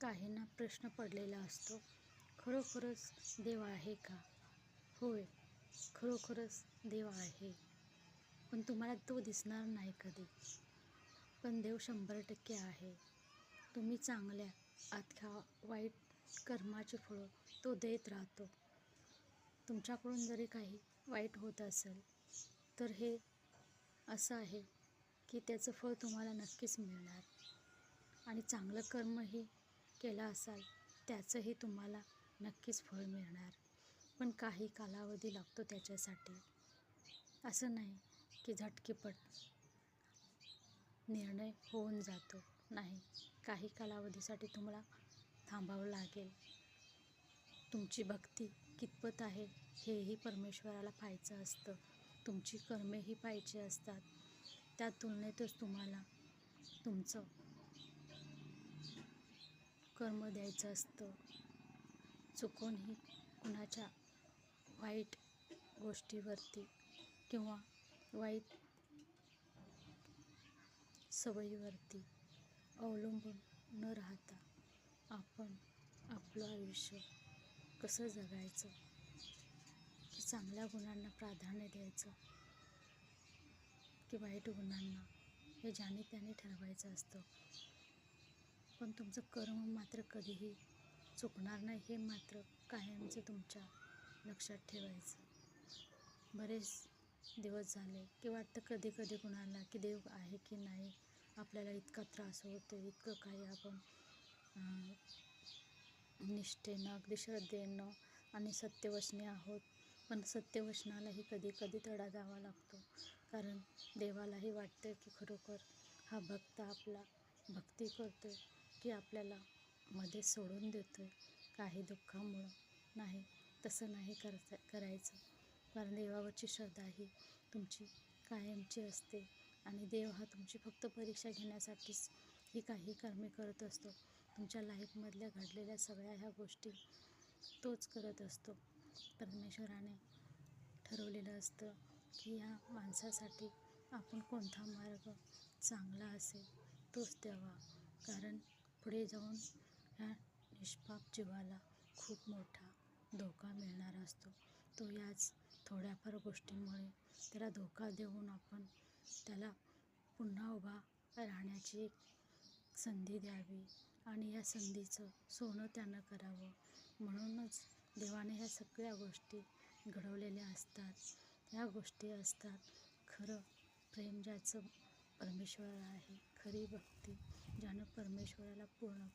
काहींना प्रश्न पडलेला असतो, खरोखरच देव आहे का? होय, खरोखरच देव आहे, पण तुम्हाला तो दिसणार नाही कधी. पण देव 100% आहे. तुम्ही चांगल्या अथवा वाईट कर्माचे फळं तो देत राहतो. तुमच्याकडून जरी काही वाईट होत असेल तर हे असं आहे की त्याचं फळ तुम्हाला नक्कीच मिळणार. आणि चांगलं कर्मही केलं असाल त्याचंही तुम्हाला नक्कीच फळ मिळणार. पण काही कालावधी लागतो त्याच्यासाठी. असं नाही की झटकीपट निर्णय होऊन जातो. नाही, काही कालावधीसाठी तुम्हाला थांबावं लागेल. तुमची भक्ती कितपत आहे हेही परमेश्वराला पाहायचं असतं. तुमची कर्मेही पाहायची असतात. त्या तुलनेतच तुम्हाला तुमचं कर्म द्यायचं असतं. चुकूनही कुणाच्या वाईट गोष्टीवरती किंवा वाईट सवयीवरती अवलंबून न राहता आपण आपलं आयुष्य कसं जगायचं, की चांगल्या गुणांना प्राधान्य द्यायचं की वाईट गुणांना, हे ज्याने त्याने ठरवायचं असतं. पण तुमचं कर्म मात्र कधीही चुकणार नाही हे मात्र कायमचं तुमच्या लक्षात ठेवायचं. बरेच दिवस झाले की वाटतं कधी कधी कुणाला की देव आहे की नाही, आपल्याला इतका त्रास होतो, इतकं काही आपण निष्ठेनं अगदी श्रद्धेनं आणि सत्यवचनी आहोत. पण सत्यवचनालाही कधी कधी तडा द्यावा लागतो. कारण देवालाही वाटतं की खरोखर हा भक्त आपला भक्ती करतोय की आपल्याला मध्ये सोडून देतोय काही दुःखामुळं. नाही, तसं नाही करायचं. कारण देवावरची श्रद्धा ही तुमची कायमची असते. आणि देव हा तुमची फक्त परीक्षा घेण्यासाठीच ही काही कर्मे करत असतो. तुमच्या लाईफमधल्या घडलेल्या सगळ्या ह्या गोष्टी तोच करत असतो. परमेश्वराने ठरवलेलं असतं की ह्या माणसासाठी आपण कोणता मार्ग चांगला असेल तोच द्यावा. कारण पुढे जाऊन ह्या निष्पाप जीवाला खूप मोठा धोका मिळणार असतो. तो याच थोड्याफार गोष्टींमुळे त्याला धोका देऊन आपण त्याला पुन्हा उभा राहण्याची एक संधी द्यावी आणि या संधीचं सोनं त्यानं करावं. म्हणूनच देवाने ह्या सगळ्या गोष्टी घडवलेल्या असतात. ह्या गोष्टी असतात खरं प्रेम ज्याचं परमेश्वर आहे, खरी भक्ती ज्यानं परमेश्वराला पूर्णपणे